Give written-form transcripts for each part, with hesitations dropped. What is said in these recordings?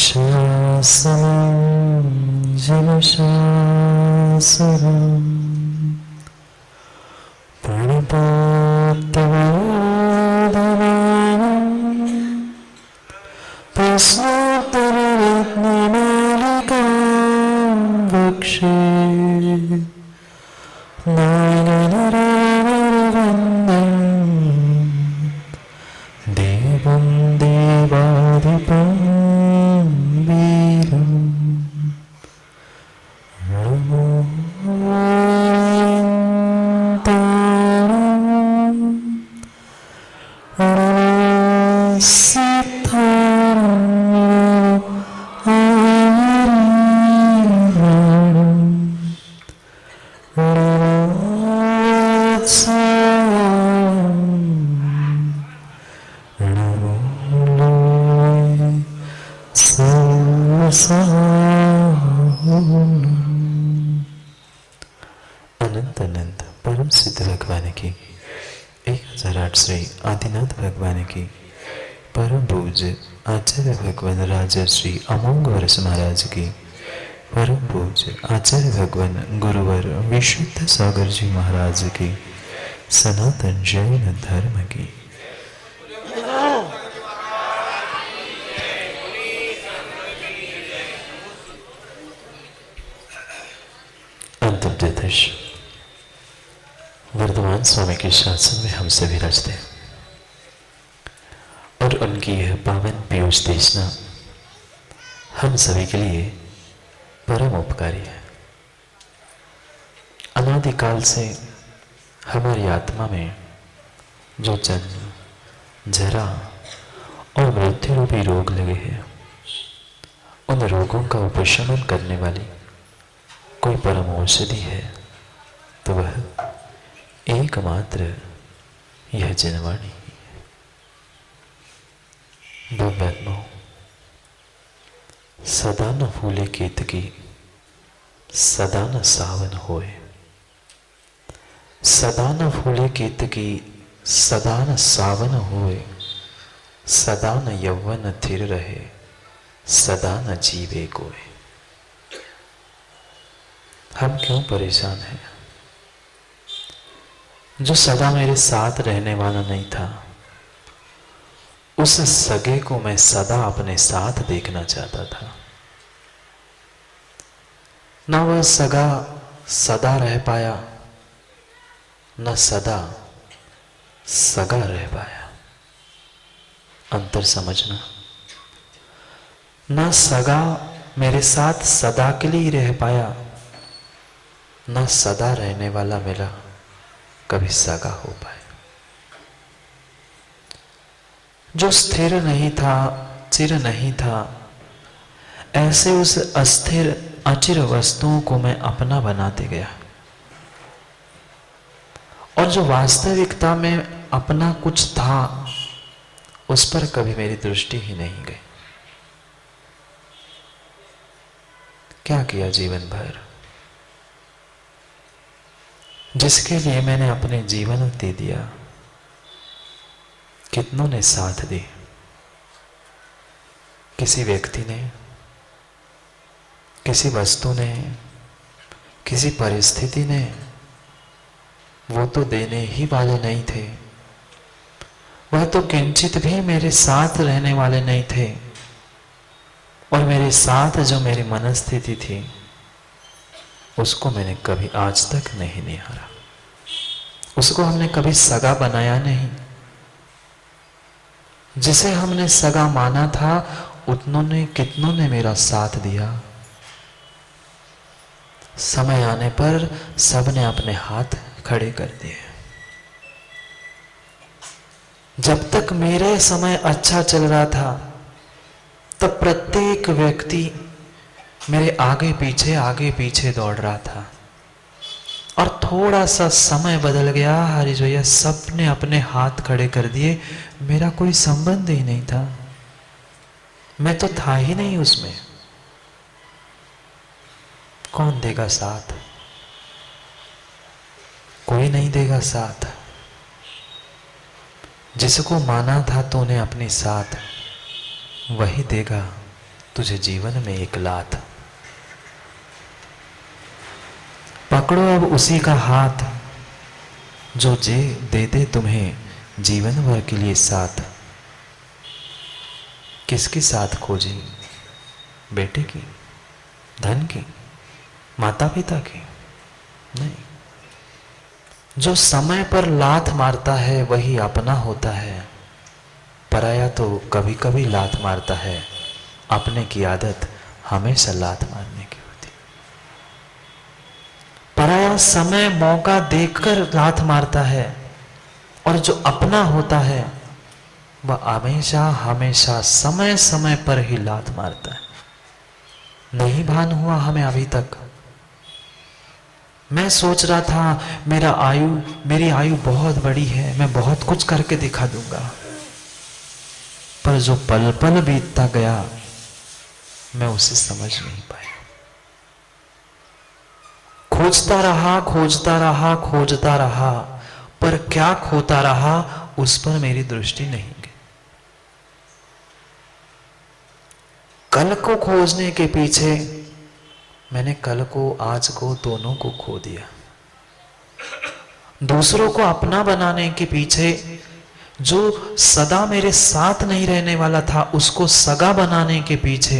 शासनं जलशासनं प्रणपात्यवदनं प्रस्नोत्तररत्नमालिकां वक्षे देवं देवाधिपं वीरं अनंत अनंत परम सिद्ध भगवान की 1008 श्री आदिनाथ भगवान की परम पूज्य आचार्य भगवान राजा श्री अमोघ वर्ष महाराज की परम पूज्य आचार्य भगवान गुरुवर विशुद्ध सागर जी महाराज की सनातन जैन धर्म की अंतर्देश वर्धमान स्वामी के शासन में हम सभी विराजते हैं और उनकी यह पावन पीयूष देशना हम सभी के लिए परम उपकारी है। अनादिकाल से हमारी आत्मा में जो जन्म, जरा और मृत्यु रूपी रोग लगे हैं, उन रोगों का उपशमन करने वाली कोई परम औषधि है तो वह एकमात्र यह जनवाणी है। ब्रह्मात्मा सदा न फूले केतकी, सदा न सावन होए, सदा न फूले केतकी, सदा न सावन होए, सदा न यौवन थिर रहे, सदा न जीवे कोय। हम क्यों परेशान हैं? जो सदा मेरे साथ रहने वाला नहीं था, उस सगे को मैं सदा अपने साथ देखना चाहता था। ना वह सगा सदा रह पाया, न सदा सगा रह पाया। अंतर समझना। ना सगा मेरे साथ सदा के लिए रह पाया, न सदा रहने वाला मेरा कभी सगा हो पाए। जो स्थिर नहीं था, चिर नहीं था, ऐसे उस अस्थिर अचिर वस्तुओं को मैं अपना बनाते गया, और जो वास्तविकता में अपना कुछ था उस पर कभी मेरी दृष्टि ही नहीं गई। क्या किया जीवन भर? जिसके लिए मैंने अपने जीवन दे दिया, कितनों ने साथ दी। किसी व्यक्ति ने, किसी वस्तु ने, किसी परिस्थिति ने, वो तो देने ही वाले नहीं थे, वह तो किंचित भी मेरे साथ रहने वाले नहीं थे, और मेरे साथ जो मेरी मनस्थिति थी उसको मैंने कभी आज तक नहीं निहारा, उसको हमने कभी सगा बनाया नहीं। जिसे हमने सगा माना था उतनों ने, कितनों ने मेरा साथ दिया। समय आने पर सबने अपने हाथ खड़े कर दिए। जब तक मेरे समय अच्छा चल रहा था तब प्रत्येक व्यक्ति मेरे आगे पीछे दौड़ रहा था, और थोड़ा सा समय बदल गया, हरि जोया, सबने अपने हाथ खड़े कर दिए। मेरा कोई संबंध ही नहीं था, मैं तो था ही नहीं उसमें। कौन देगा साथ? कोई नहीं देगा साथ। जिसको माना था तूने अपने साथ, वही देगा तुझे जीवन में एक लात। पकड़ो अब उसी का हाथ जो दे दे तुम्हें जीवन भर के लिए साथ। किसकी साथ खोजी? बेटे की, धन की, माता पिता की? नहीं। जो समय पर लात मारता है वही अपना होता है। पराया तो कभी कभी लात मारता है, अपने की आदत हमेशा लात मारने की होती। पराया समय मौका देखकर लात मारता है, और जो अपना होता है वह हमेशा हमेशा समय समय पर ही लात मारता है। नहीं भान हुआ हमें अभी तक। मैं सोच रहा था मेरी आयु बहुत बड़ी है, मैं बहुत कुछ करके दिखा दूंगा, पर जो पल पल बीतता गया मैं उसे समझ नहीं पाया। खोजता रहा खोजता रहा खोजता रहा, पर क्या खोता रहा उस पर मेरी दृष्टि नहीं गई। कल को खोजने के पीछे मैंने कल को आज को दोनों को खो दिया। दूसरों को अपना बनाने के पीछे जो सदा मेरे साथ नहीं रहने वाला था उसको सगा बनाने के पीछे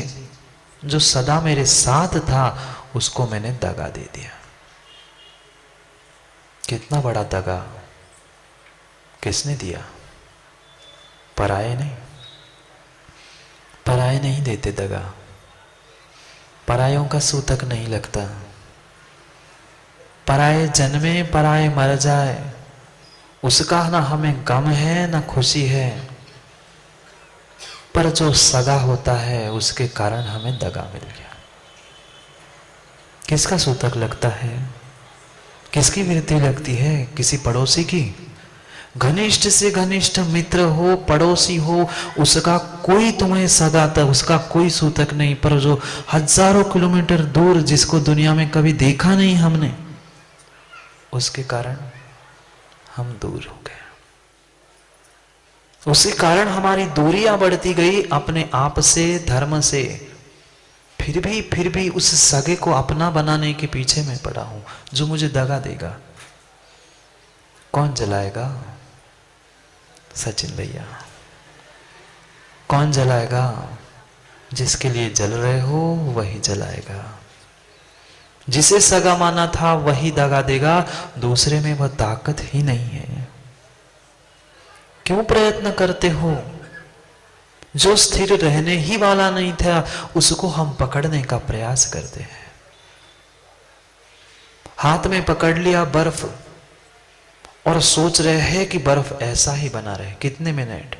जो सदा मेरे साथ था उसको मैंने दगा दे दिया। कितना बड़ा दगा किसने दिया? पराये नहीं। पराये नहीं देते दगा। परायों का सूतक नहीं लगता। पराये जन्मे पराये मर जाए उसका ना हमें गम है ना खुशी है, पर जो सगा होता है उसके कारण हमें दगा मिल गया। किसका सूतक लगता है? किसकी वृत्ति लगती है? किसी पड़ोसी की। घनिष्ठ से घनिष्ठ मित्र हो, पड़ोसी हो, उसका कोई तुम्हें सगा था, उसका कोई सूतक नहीं, पर जो हजारों किलोमीटर दूर जिसको दुनिया में कभी देखा नहीं हमने, उसके कारण हम दूर हो गए। उसी कारण हमारी दूरियां बढ़ती गई अपने आप से, धर्म से। फिर भी उस सगे को अपना बनाने के पीछे मैं पड़ा हूं जो मुझे दगा देगा। कौन जलाएगा? सचिन भैया। कौन जलाएगा? जिसके लिए जल रहे हो वही जलाएगा। जिसे सगा माना था वही दगा देगा, दूसरे में वह ताकत ही नहीं है। क्यों प्रयत्न करते हो? जो स्थिर रहने ही वाला नहीं था उसको हम पकड़ने का प्रयास करते हैं। हाथ में पकड़ लिया बर्फ और सोच रहे हैं कि बर्फ ऐसा ही बना रहे। कितने मिनट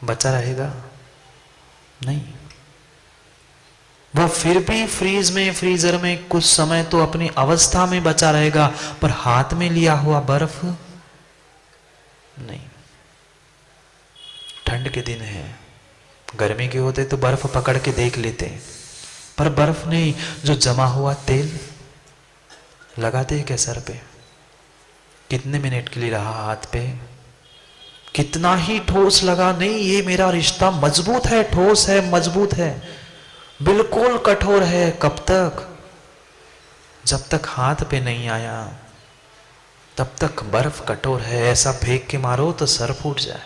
बचा रहेगा? नहीं। वह फिर भी फ्रीज में, फ्रीजर में कुछ समय तो अपनी अवस्था में बचा रहेगा, पर हाथ में लिया हुआ बर्फ नहीं। ठंड के दिन है, गर्मी के होते तो बर्फ पकड़ के देख लेते, पर बर्फ नहीं। जो जमा हुआ तेल लगाते क्या सर पे? कितने मिनट के लिए रहा हाथ पे? कितना ही ठोस लगा, नहीं ये मेरा रिश्ता मजबूत है, ठोस है, मजबूत है, बिल्कुल कठोर है। कब तक? जब तक हाथ पे नहीं आया तब तक बर्फ कठोर है। ऐसा फेंक के मारो तो सर फूट जाए।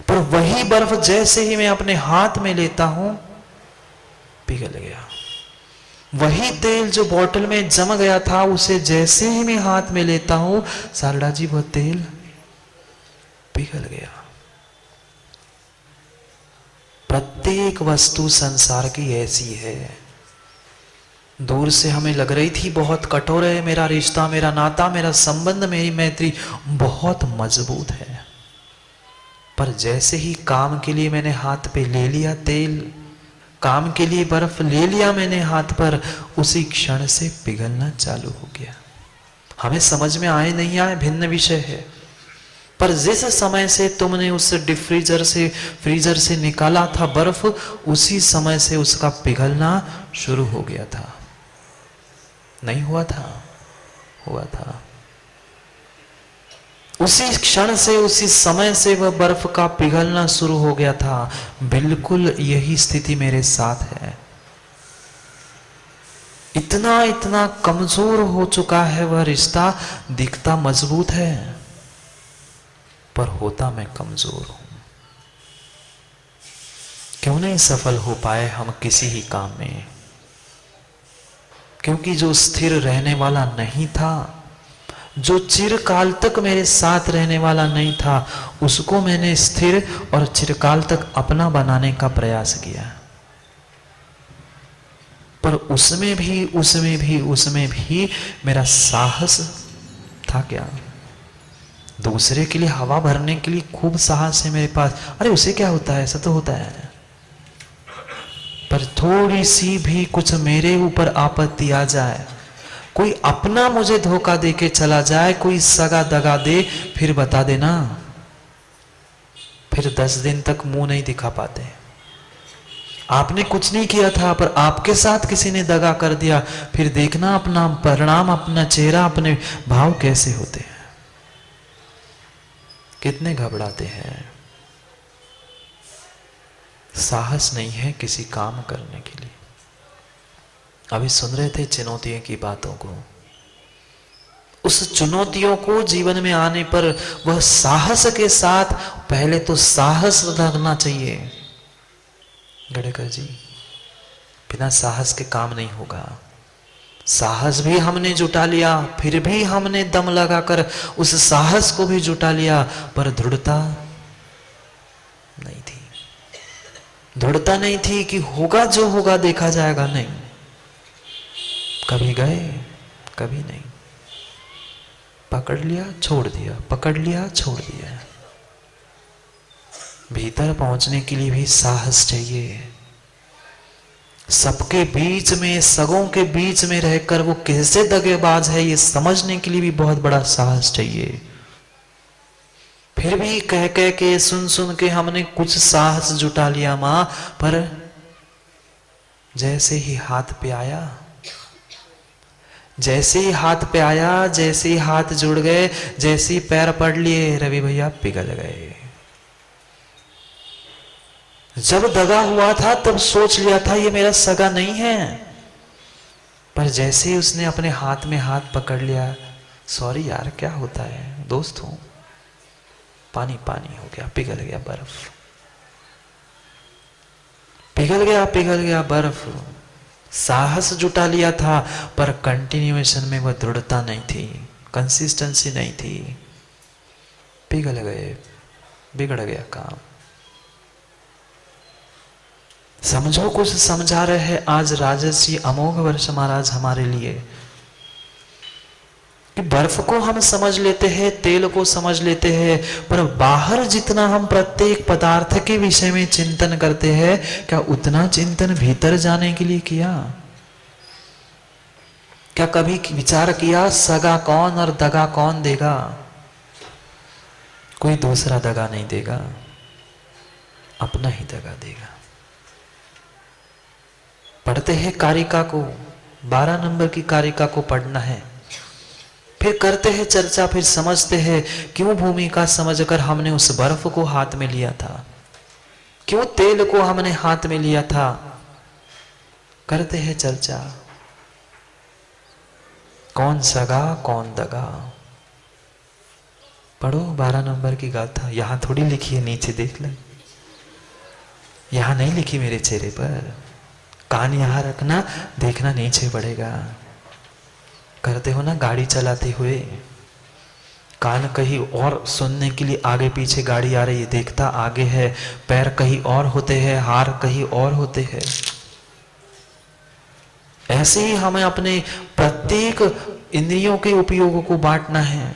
पर वही बर्फ जैसे ही मैं अपने हाथ में लेता हूं पिघल गया। वही तेल जो बोतल में जम गया था उसे जैसे ही मैं हाथ में लेता हूं, शारदा जी वो तेल पिघल गया। प्रत्येक वस्तु संसार की ऐसी है। दूर से हमें लग रही थी बहुत कठोर है, मेरा रिश्ता, मेरा नाता, मेरा संबंध, मेरी मैत्री बहुत मजबूत है, पर जैसे ही काम के लिए मैंने हाथ पे ले लिया तेल, काम के लिए बर्फ ले लिया मैंने हाथ पर, उसी क्षण से पिघलना चालू हो गया। हमें समझ में आए नहीं आए भिन्न विषय है, पर जिस समय से तुमने उस डिफ्रीजर से, फ्रीजर से निकाला था बर्फ, उसी समय से उसका पिघलना शुरू हो गया था। नहीं हुआ था? हुआ था। उसी क्षण से, उसी समय से वह बर्फ का पिघलना शुरू हो गया था। बिल्कुल यही स्थिति मेरे साथ है। इतना इतना कमजोर हो चुका है वह रिश्ता। दिखता मजबूत है पर होता मैं कमजोर हूं। क्यों नहीं सफल हो पाए हम किसी ही काम में? क्योंकि जो स्थिर रहने वाला नहीं था, जो चिरकाल तक मेरे साथ रहने वाला नहीं था, उसको मैंने स्थिर और चिरकाल तक अपना बनाने का प्रयास किया। पर उसमें भी मेरा साहस था क्या? दूसरे के लिए हवा भरने के लिए खूब साहस है मेरे पास। अरे उसे क्या होता है, ऐसा तो होता है। पर थोड़ी सी भी कुछ मेरे ऊपर आपत्ति आ जाए, कोई अपना मुझे धोखा दे के चला जाए, कोई सगा दगा दे, फिर बता देना, फिर 10 दिन तक मुंह नहीं दिखा पाते। आपने कुछ नहीं किया था पर आपके साथ किसी ने दगा कर दिया, फिर देखना अपना परिणाम, अपना चेहरा, अपने भाव कैसे होते हैं, कितने घबराते हैं। साहस नहीं है किसी काम करने के लिए। अभी सुन रहे थे चुनौतियों की बातों को। उस चुनौतियों को जीवन में आने पर वह साहस के साथ, पहले तो साहस रखना चाहिए गडेकर जी। बिना साहस के काम नहीं होगा। साहस भी हमने जुटा लिया, फिर भी हमने दम लगाकर उस साहस को भी जुटा लिया, पर दृढ़ता नहीं थी। दृढ़ता नहीं थी कि होगा जो होगा देखा जाएगा, नहीं। कभी गए कभी नहीं, पकड़ लिया छोड़ दिया, पकड़ लिया छोड़ दिया। भीतर पहुंचने के लिए भी साहस चाहिए। सबके बीच में, सगों के बीच में रहकर वो कैसे दगेबाज है ये समझने के लिए भी बहुत बड़ा साहस चाहिए। फिर भी कह कह के, सुन सुन के हमने कुछ साहस जुटा लिया मां, पर जैसे ही हाथ पे आया, जैसे ही हाथ पे आया, जैसे ही हाथ जुड़ गए, जैसे ही पैर पड़ लिए, रवि भैया पिघल गए। जब दगा हुआ था तब सोच लिया था ये मेरा सगा नहीं है, पर जैसे ही उसने अपने हाथ में हाथ पकड़ लिया, सॉरी यार क्या होता है, दोस्त हूं, पानी पानी हो गया, पिघल गया बर्फ, पिघल गया बर्फ। साहस जुटा लिया था पर कंटिन्यूएशन में वह दृढ़ता नहीं थी, कंसिस्टेंसी नहीं थी। पिघल गए, बिगड़ गया काम। समझो कुछ समझा रहे हैं आज राजर्षि अमोघ वर्ष महाराज हमारे लिए, कि बर्फ को हम समझ लेते हैं, तेल को समझ लेते हैं, पर बाहर जितना हम प्रत्येक पदार्थ के विषय में चिंतन करते हैं, क्या उतना चिंतन भीतर जाने के लिए किया? क्या कभी विचार किया सगा कौन और दगा कौन देगा? कोई दूसरा दगा नहीं देगा, अपना ही दगा देगा। पढ़ते हैं कारिका को, 12 नंबर की कारिका को पढ़ना है, फिर करते हैं चर्चा, फिर समझते हैं क्यों भूमिका समझकर हमने उस बर्फ को हाथ में लिया था, क्यों तेल को हमने हाथ में लिया था। करते हैं चर्चा, कौन सगा कौन दगा। पढ़ो 12 नंबर की गाथा, यहां थोड़ी लिखी है, नीचे देख ले, यहां नहीं लिखी मेरे चेहरे पर। कान यहां रखना, देखना नीचे पड़ेगा। करते हो ना गाड़ी चलाते हुए, कान कहीं और सुनने के लिए, आगे पीछे गाड़ी आ रही है, देखता आगे है, पैर कहीं और होते हैं, हाथ कहीं और होते हैं। ऐसे ही हमें अपने प्रत्येक इंद्रियों के उपयोगों को बांटना है।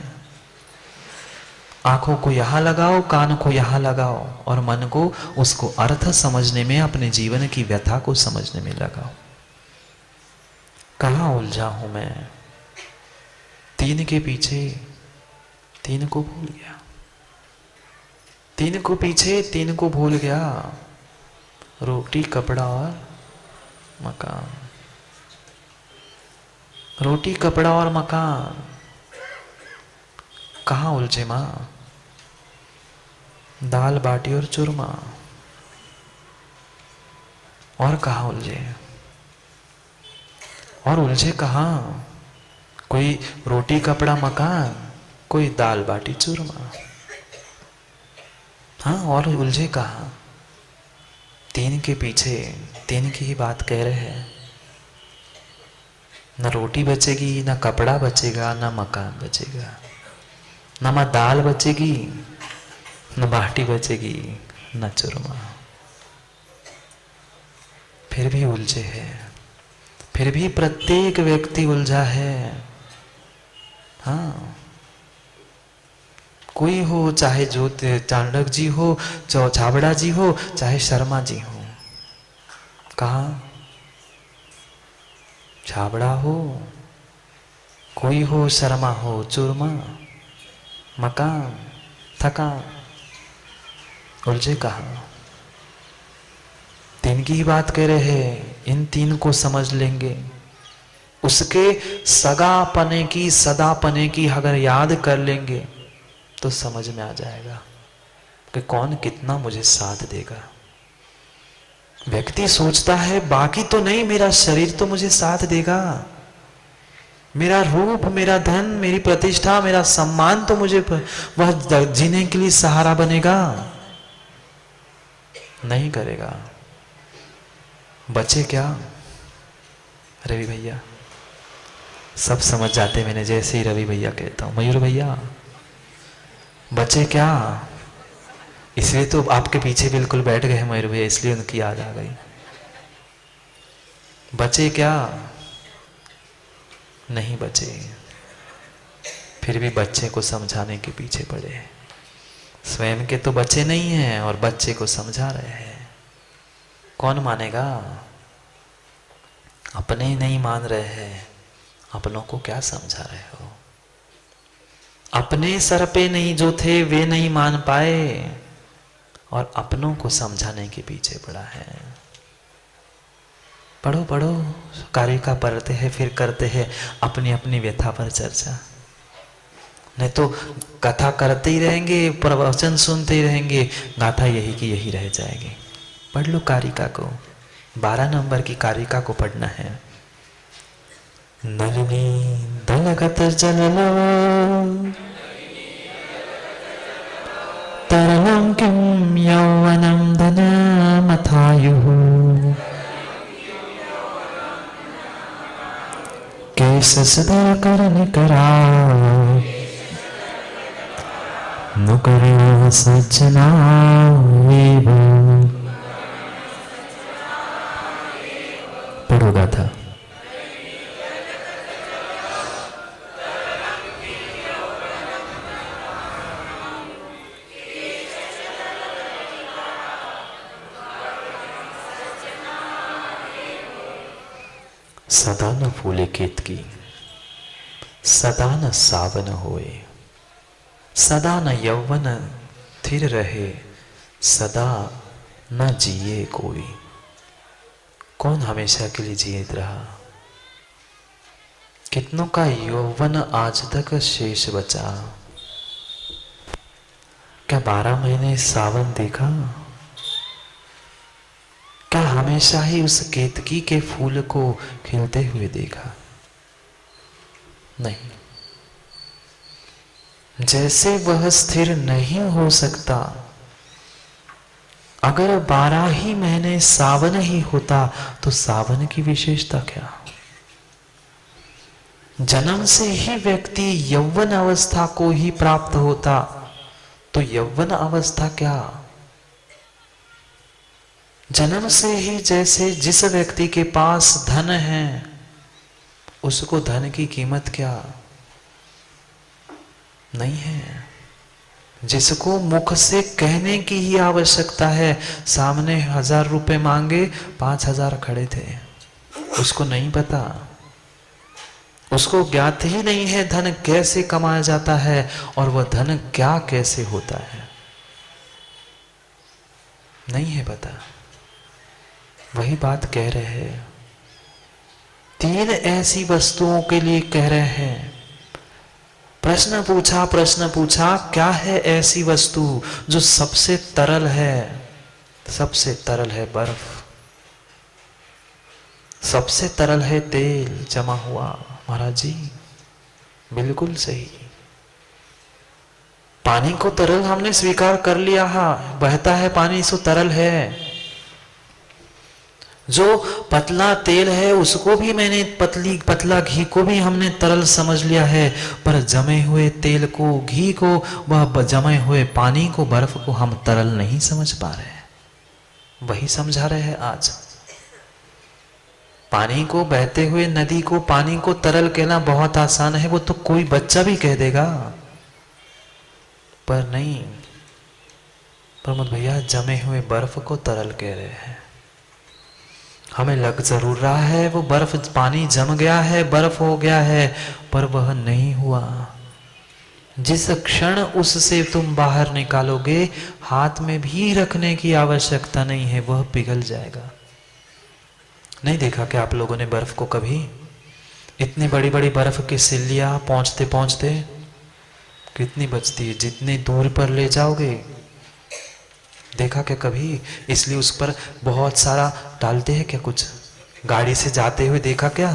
आंखों को यहां लगाओ, कान को यहां लगाओ, और मन को उसको अर्थ समझने में, अपने जीवन की व्यथा को समझने में लगाओ। कहां उलझा हूं मैं? 3 के पीछे 3 को भूल गया, 3 को पीछे 3 को भूल गया। रोटी कपड़ा और मकान, रोटी कपड़ा और मकान। कहाँ उलझे माँ? दाल बाटी और चूरमा। और कहाँ उलझे? और उलझे कहाँ? कोई रोटी कपड़ा मकान, कोई दाल बाटी चूरमा। हाँ, और उलझे कहाँ? तीन के पीछे तीन की ही बात कह रहे हैं। न रोटी बचेगी, न कपड़ा बचेगा, न मकान बचेगा, न दाल बचेगी, न बाटी बचेगी, न चूरमा। फिर भी उलझे हैं, फिर भी प्रत्येक व्यक्ति उलझा है। हाँ, कोई हो, चाहे जो चाणक्य जी हो, छाबड़ा जी हो, चाहे शर्मा जी हो। कहा छाबड़ा हो, कोई हो, शर्मा हो, चूरमा, मकान, थकान, उलझे कहा? तीन की ही बात कह रहे हैं। इन तीन को समझ लेंगे, उसके सगापने की, सदापने की अगर याद कर लेंगे तो समझ में आ जाएगा कि कौन कितना मुझे साथ देगा। व्यक्ति सोचता है बाकी तो नहीं, मेरा शरीर तो मुझे साथ देगा, मेरा रूप, मेरा धन, मेरी प्रतिष्ठा, मेरा सम्मान तो मुझे वह जीने के लिए सहारा बनेगा। नहीं करेगा। बचे क्या? रवि भैया सब समझ जाते मैंने जैसे ही रवि भैया कहता हूं। मयूर भैया बचे क्या? इसलिए तो आपके पीछे बिल्कुल बैठ गए मयूर भैया, इसलिए उनकी याद आ गई। बचे क्या? नहीं बचे। फिर भी बच्चे को समझाने के पीछे पड़े। स्वयं के तो बच्चे नहीं हैं और बच्चे को समझा रहे हैं। कौन मानेगा? अपने ही नहीं मान रहे हैं, अपनों को क्या समझा रहे हो? अपने सर पे नहीं जो थे वे नहीं मान पाए और अपनों को समझाने के पीछे पड़ा है। पढ़ो पढ़ो, कार्य का पढ़ते हैं, फिर करते हैं अपनी अपनी व्यथा पर चर्चा। नहीं तो कथा करते ही रहेंगे, प्रवचन सुनते ही रहेंगे, गाथा यही की यही रह जाएगी। पढ़ लो कारिका को, 12 नंबर की कारिका को पढ़ना है। नलिनी दलगत जललो तरलं किं यौवनं धनमथायुः केशसुधाकरनिकरा नुकरा सज्जना एव। पढ़ोगा था। सदा न फूले केतकी, सदा न सावन होए, सदा न यौवन थिर रहे, सदा न जिए कोई। कौन हमेशा के लिए जीवित रहा? कितनों का यौवन आज तक शेष बचा? क्या 12 महीने सावन देखा? क्या हमेशा ही उस केतकी के फूल को खिलते हुए देखा? नहीं। जैसे वह स्थिर नहीं हो सकता, अगर 12 ही महीने सावन ही होता तो सावन की विशेषता क्या? जन्म से ही व्यक्ति यौवन अवस्था को ही प्राप्त होता तो यौवन अवस्था क्या? जन्म से ही जैसे जिस व्यक्ति के पास धन है उसको धन की कीमत क्या? नहीं है। जिसको मुख से कहने की ही आवश्यकता है, सामने 1000 रुपए मांगे, 5000 खड़े थे, उसको नहीं पता, उसको ज्ञात ही नहीं है धन कैसे कमाया जाता है और वह धन क्या कैसे होता है, नहीं है पता। वही बात कह रहे हैं। 3 ऐसी वस्तुओं के लिए कह रहे हैं, प्रश्न पूछा, क्या है ऐसी वस्तु जो सबसे तरल है? सबसे तरल है बर्फ, सबसे तरल है तेल जमा हुआ। महाराज जी बिल्कुल सही। पानी को तरल हमने स्वीकार कर लिया, बहता है पानी सो तरल है। जो पतला तेल है उसको भी मैंने पतला घी को भी हमने तरल समझ लिया है, पर जमे हुए तेल को, घी को, वह जमे हुए पानी को, बर्फ को हम तरल नहीं समझ पा रहे हैं। वही समझा रहे हैं आज। पानी को, बहते हुए नदी को, पानी को तरल कहना बहुत आसान है, वो तो कोई बच्चा भी कह देगा, पर नहीं प्रमोद भैया, जमे हुए बर्फ को तरल कह रहे हैं। हमें लग जरूर रहा है वो बर्फ, पानी जम गया है, बर्फ हो गया है, पर वह नहीं हुआ। जिस क्षण उससे तुम बाहर निकालोगे, हाथ में भी रखने की आवश्यकता नहीं है, वह पिघल जाएगा। नहीं देखा क्या आप लोगों ने बर्फ को कभी? इतनी बड़ी बड़ी बर्फ की सिल्लियां पहुंचते पहुंचते कितनी बचती है, जितनी दूर पर ले जाओगे। देखा क्या कभी? इसलिए उस पर बहुत सारा डालते हैं क्या? कुछ गाड़ी से जाते हुए देखा क्या?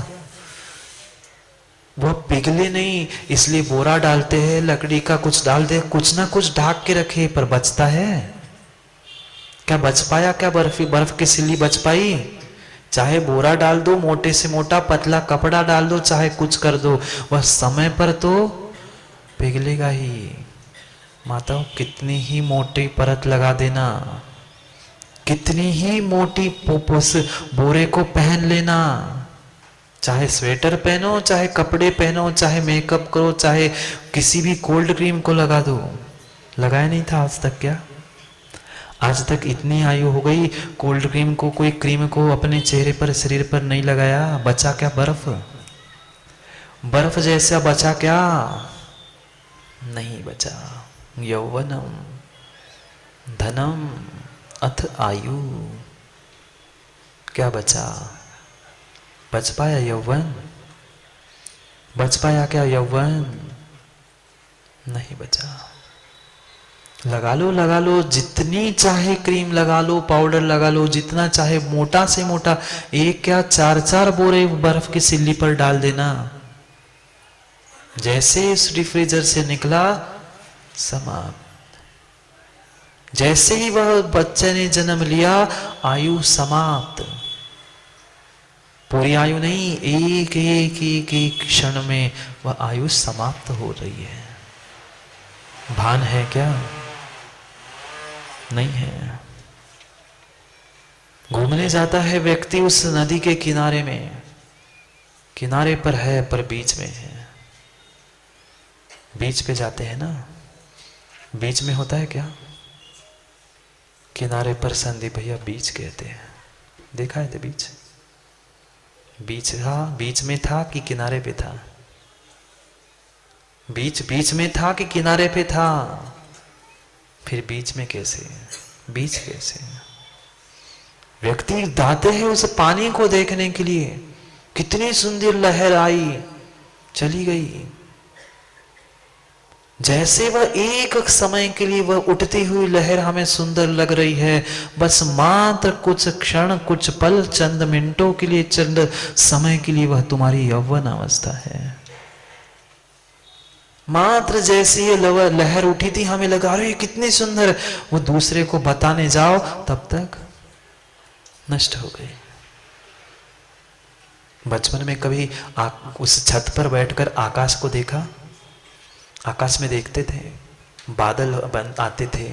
वह पिघले नहीं, इसलिए बोरा डालते हैं, लकड़ी का कुछ डाल दे, कुछ ना कुछ ढाक के रखे, पर बचता है क्या? बच पाया क्या? बर्फ की सिल्ली बच पाई? चाहे बोरा डाल दो, मोटे से मोटा, पतला कपड़ा डाल दो, चाहे कुछ कर दो, वह समय पर तो पिघलेगा ही। माताओं, कितनी ही मोटी परत लगा देना, कितनी ही मोटी बोरे को पहन लेना, चाहे स्वेटर पहनो, चाहे कपड़े पहनो, चाहे मेकअप करो, चाहे किसी भी कोल्ड क्रीम को लगा दो। लगाया नहीं था आज तक क्या? आज तक इतनी आयु हो गई, कोल्ड क्रीम को, कोई क्रीम को अपने चेहरे पर, शरीर पर नहीं लगाया। बचा क्या? बर्फ। बर्फ जैसा बचा क्या? नहीं बचा। यौवनम धनम अथ आयु, क्या बचा? बच पाया यौवन? बच पाया क्या यौवन? नहीं बचा। लगा लो, जितनी चाहे क्रीम लगा लो, पाउडर लगा लो, जितना चाहे मोटा से मोटा, एक क्या 4-4 बोरे बर्फ की सिल्ली पर डाल देना। जैसे इस रेफ्रिजरेटर से निकला, समाप्त। जैसे ही वह बच्चे ने जन्म लिया, आयु समाप्त। पूरी आयु नहीं, एक एक एक एक क्षण में वह आयु समाप्त हो रही है। भान है क्या? नहीं है। घूमने जाता है व्यक्ति उस नदी के किनारे में, किनारे पर है पर बीच में है। बीच पे जाते हैं ना, बीच में होता है क्या? किनारे पर संदीप भैया बीच कहते हैं। देखा है तो बीच, बीच था, बीच में था कि किनारे पे था? बीच में था कि किनारे पे था? फिर बीच में कैसे? बीच कैसे? व्यक्ति जाते हैं उस पानी को देखने के लिए, कितनी सुंदर लहर आई, चली गई। जैसे वह एक समय के लिए वह उठती हुई लहर हमें सुंदर लग रही है, बस मात्र कुछ क्षण, कुछ पल, चंद मिनटों के लिए, चंद समय के लिए वह तुम्हारी यौवन अवस्था है। मात्र जैसे ये लहर उठी थी, हमें लगा रही कितनी सुंदर, वो दूसरे को बताने जाओ तब तक नष्ट हो गई। बचपन में कभी उस छत पर बैठकर आकाश को देखा? आकाश में देखते थे, बादल आते थे,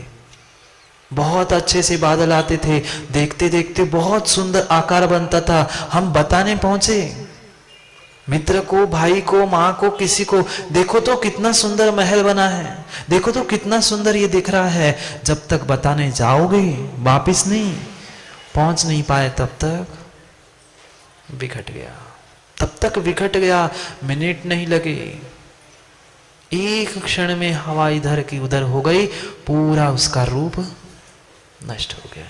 बहुत अच्छे से बादल आते थे, देखते देखते बहुत सुंदर आकार बनता था। हम बताने पहुंचे मित्र को, भाई को, माँ को, किसी को, देखो तो कितना सुंदर महल बना है, देखो तो कितना सुंदर ये दिख रहा है। जब तक बताने जाओगे, वापिस नहीं पहुंच नहीं पाए, तब तक बिखट गया, तब तक बिखट गया। मिनट नहीं लगे, एक क्षण में हवा इधर की उधर हो गई, पूरा उसका रूप नष्ट हो गया।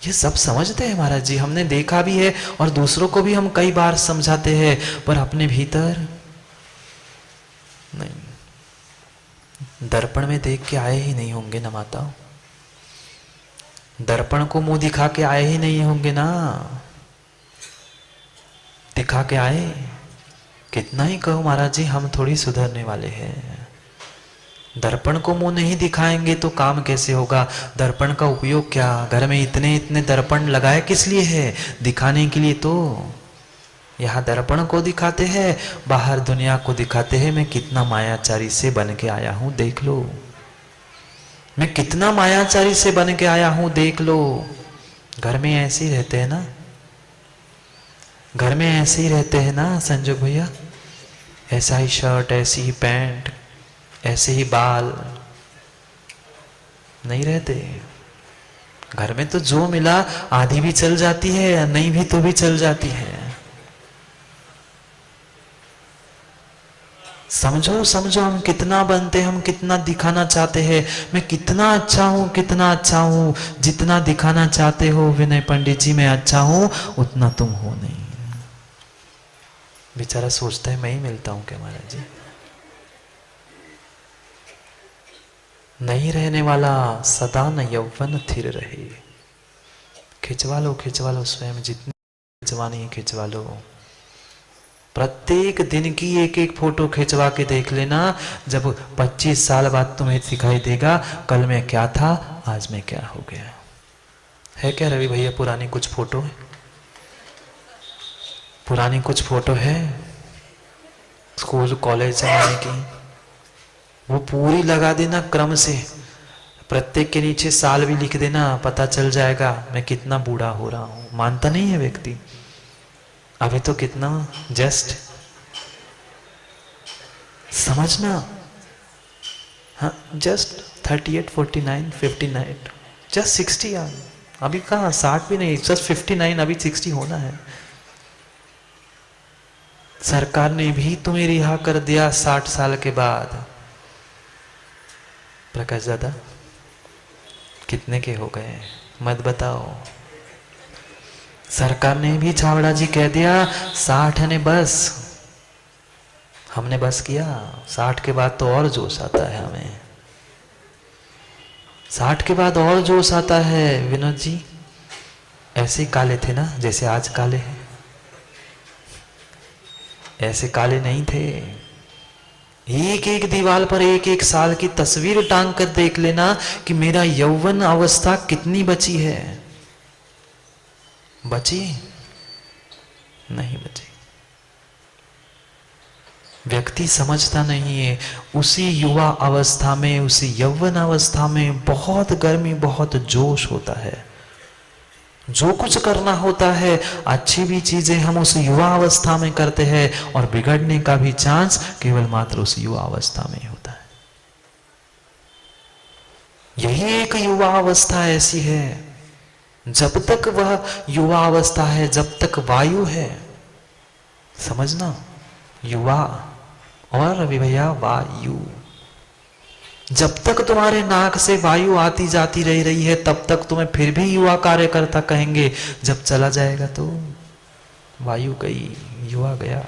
ये सब समझते हैं महाराज जी, हमने देखा भी है और दूसरों को भी हम कई बार समझाते हैं, पर अपने भीतर नहीं। दर्पण में देख के आए ही नहीं होंगे ना माता, दर्पण को मुंह दिखा के आए ही नहीं होंगे ना, दिखा के आए। कितना ही कहो महाराज जी हम थोड़ी सुधरने वाले हैं, दर्पण को मुंह नहीं दिखाएंगे तो काम कैसे होगा। दर्पण का उपयोग क्या, घर में इतने इतने दर्पण लगाए किस लिए है, दिखाने के लिए। तो यहाँ दर्पण को दिखाते हैं, बाहर दुनिया को दिखाते हैं मैं कितना मायाचारी से बन के आया हूं देख लो, मैं कितना मायाचारी से बन के आया हूं देख लो। घर में ऐसे ही रहते हैं ना, घर में ऐसे ही रहते हैं ना संजोग भैया, ऐसा ही शर्ट, ऐसी ही पैंट, ऐसे ही बाल नहीं रहते। घर में तो जो मिला आधी भी चल जाती है, नहीं भी तो भी चल जाती है। समझो समझो हम कितना बनते, हम कितना दिखाना चाहते हैं। मैं कितना अच्छा हूं, कितना अच्छा हूं। जितना दिखाना चाहते हो विनय पंडित जी मैं अच्छा हूं, उतना तुम हो नहीं। बेचारा सोचता है मैं ही मिलता हूं क्या महाराज जी। नहीं रहने वाला सदा न यौवन थिर रहे। खिंचवा लो स्वयं, जितनी खिंचवानी है खिंचवा लो। प्रत्येक दिन की एक एक फोटो खिंचवा के देख लेना, जब 25 साल बाद तुम्हें दिखाई देगा कल मैं क्या था आज मैं क्या हो गया। है क्या रवि भैया पुरानी कुछ फोटो है, पुरानी कुछ फोटो है स्कूल कॉलेज जमाने की, वो पूरी लगा देना क्रम से, प्रत्येक के नीचे साल भी लिख देना, पता चल जाएगा मैं कितना बूढ़ा हो रहा हूं। मानता नहीं है व्यक्ति, अभी तो कितना जस्ट समझना, हाँ जस्ट 38, 49, 59, जस्ट 60 यार, अभी कहाँ 60 भी नहीं, जस्ट 59, अभी 60 होना है। सरकार ने भी तुम्हें रिहा कर दिया 60 साल के बाद। प्रकाश दादा कितने के हो गए मत बताओ। सरकार ने भी छावड़ा जी कह दिया 60 ने बस, हमने बस किया। 60 के बाद तो और जोश आता है हमें, 60 के बाद और जोश आता है। विनोद जी ऐसे काले थे ना जैसे आज काले हैं, ऐसे काले नहीं थे। एक एक दीवार पर एक एक साल की तस्वीर टांग कर देख लेना कि मेरा यौवन अवस्था कितनी बची है। बची नहीं बची। व्यक्ति समझता नहीं है, उसी युवा अवस्था में, उसी यौवन अवस्था में बहुत गर्मी, बहुत जोश होता है। जो कुछ करना होता है अच्छी भी चीजें हम उस युवा अवस्था में करते हैं, और बिगड़ने का भी चांस केवल मात्र उस युवा अवस्था में होता है। यही एक युवा अवस्था ऐसी है, जब तक वह युवा अवस्था है, जब तक वायु है, समझना युवा और रवि भैया वायु, जब तक तुम्हारे नाक से वायु आती जाती रह रही है तब तक तुम्हें फिर भी युवा कार्यकर्ता कहेंगे। जब चला जाएगा तो वायु गई, युवा गया।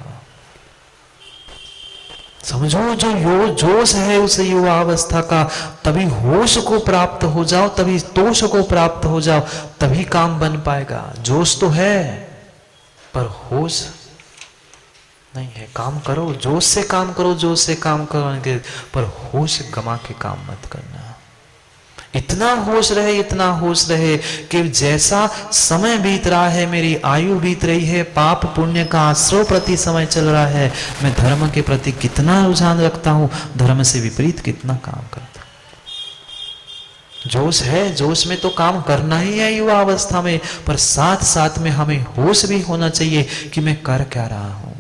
समझो जो जोश है उस युवा अवस्था का, तभी होश को प्राप्त हो जाओ, तभी तोष को प्राप्त हो जाओ, तभी काम बन पाएगा। जोश तो है पर होश नहीं है। काम करो, जोश से काम करो, जोश से काम करो, पर होश गमा के काम मत करना। इतना होश रहे, इतना होश रहे कि जैसा समय बीत रहा है, मेरी आयु बीत रही है, पाप पुण्य का आश्रय प्रति समय चल रहा है, मैं धर्म के प्रति कितना रुझान रखता हूं, धर्म से विपरीत कितना काम करता हूं। जोश है, जोश में तो काम करना ही है युवा अवस्था में, पर साथ साथ में हमें होश भी होना चाहिए कि मैं कर क्या रहा हूं।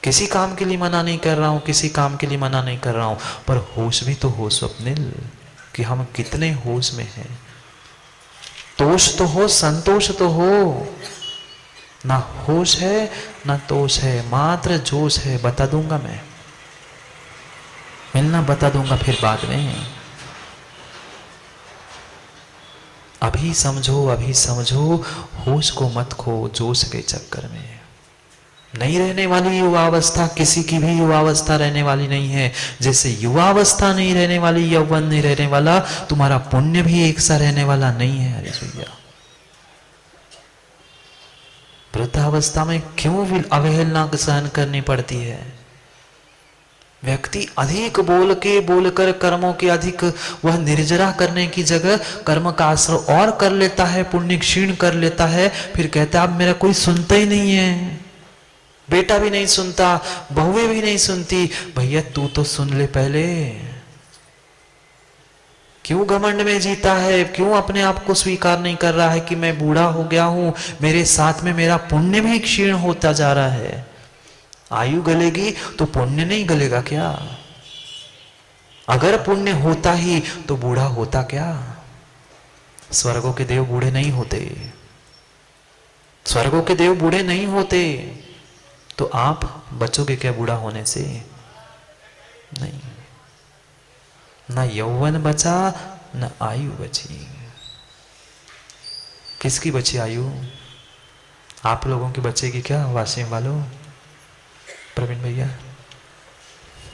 किसी काम के लिए मना नहीं कर रहा हूं, किसी काम के लिए मना नहीं कर रहा हूं, पर होश भी तो हो स्वप्निल कि हम कितने होश में हैं। तोष तो हो, संतोष तो हो, ना होश है ना तोष है, मात्र जोश है। बता दूंगा मैं, मिलना बता दूंगा फिर बाद में। अभी समझो, अभी समझो, होश को मत खो जोश के चक्कर में। नहीं रहने वाली युवावस्था किसी की भी युवावस्था रहने वाली नहीं है। जैसे युवावस्था नहीं रहने वाली, यौवन नहीं रहने वाला, तुम्हारा पुण्य भी एक सा रहने वाला नहीं है। हरीश भैया, वृद्धावस्था में क्यों अवहेलना सहन करनी पड़ती है? व्यक्ति अधिक बोलकर कर्मों के अधिक वह निर्जरा करने की जगह कर्म का आश्रय और कर लेता है, पुण्य क्षीण कर लेता है, फिर कहता है अब मेरा कोई सुनता ही नहीं है, बेटा भी नहीं सुनता, बहुएं भी नहीं सुनती। भैया तू तो सुन ले पहले। क्यों घमंड में जीता है? क्यों अपने आप को स्वीकार नहीं कर रहा है कि मैं बूढ़ा हो गया हूं, मेरे साथ में मेरा पुण्य भी क्षीण होता जा रहा है? आयु गलेगी तो पुण्य नहीं गलेगा क्या? अगर पुण्य होता ही तो बूढ़ा होता क्या? स्वर्गों के देव बूढ़े नहीं होते, स्वर्गों के देव बूढ़े नहीं होते। तो आप बचोगे क्या बूढ़ा होने से? नहीं, ना यौवन बचा न आयु बची। किसकी बची आयु? आप लोगों की बचेगी क्या वासिम वालों? प्रवीण भैया,